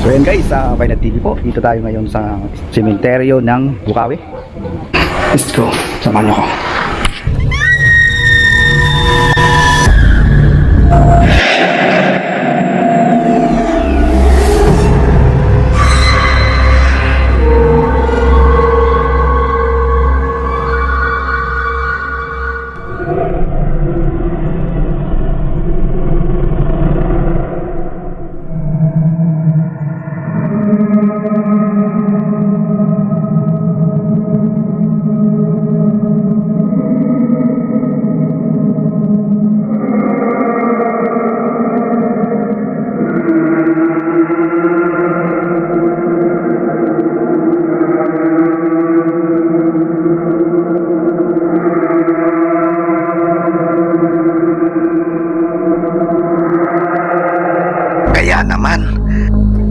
So yan guys, sa Vaynad TV po. Dito tayo ngayon sa sementeryo ng Bukawi. Let's go. Samahan niyo ako. Kaya naman,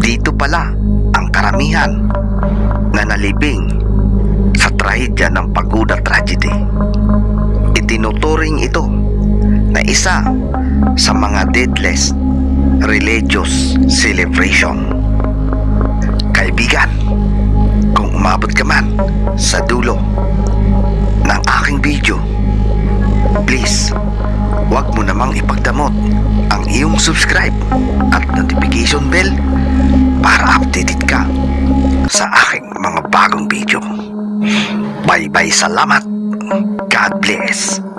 dito pala ang karamihan na nalibing sa trahedya ng Pagoda Tragedy. Itinuturing ito na isa sa mga deathless religious celebration. Kaibigan, kung umabot ka man sa dulo ng aking video, please, huwag mo namang ipagdamot ang iyong subscribe at notification bell para updated ka sa aking mga bagong video. Bye-bye, salamat. God bless.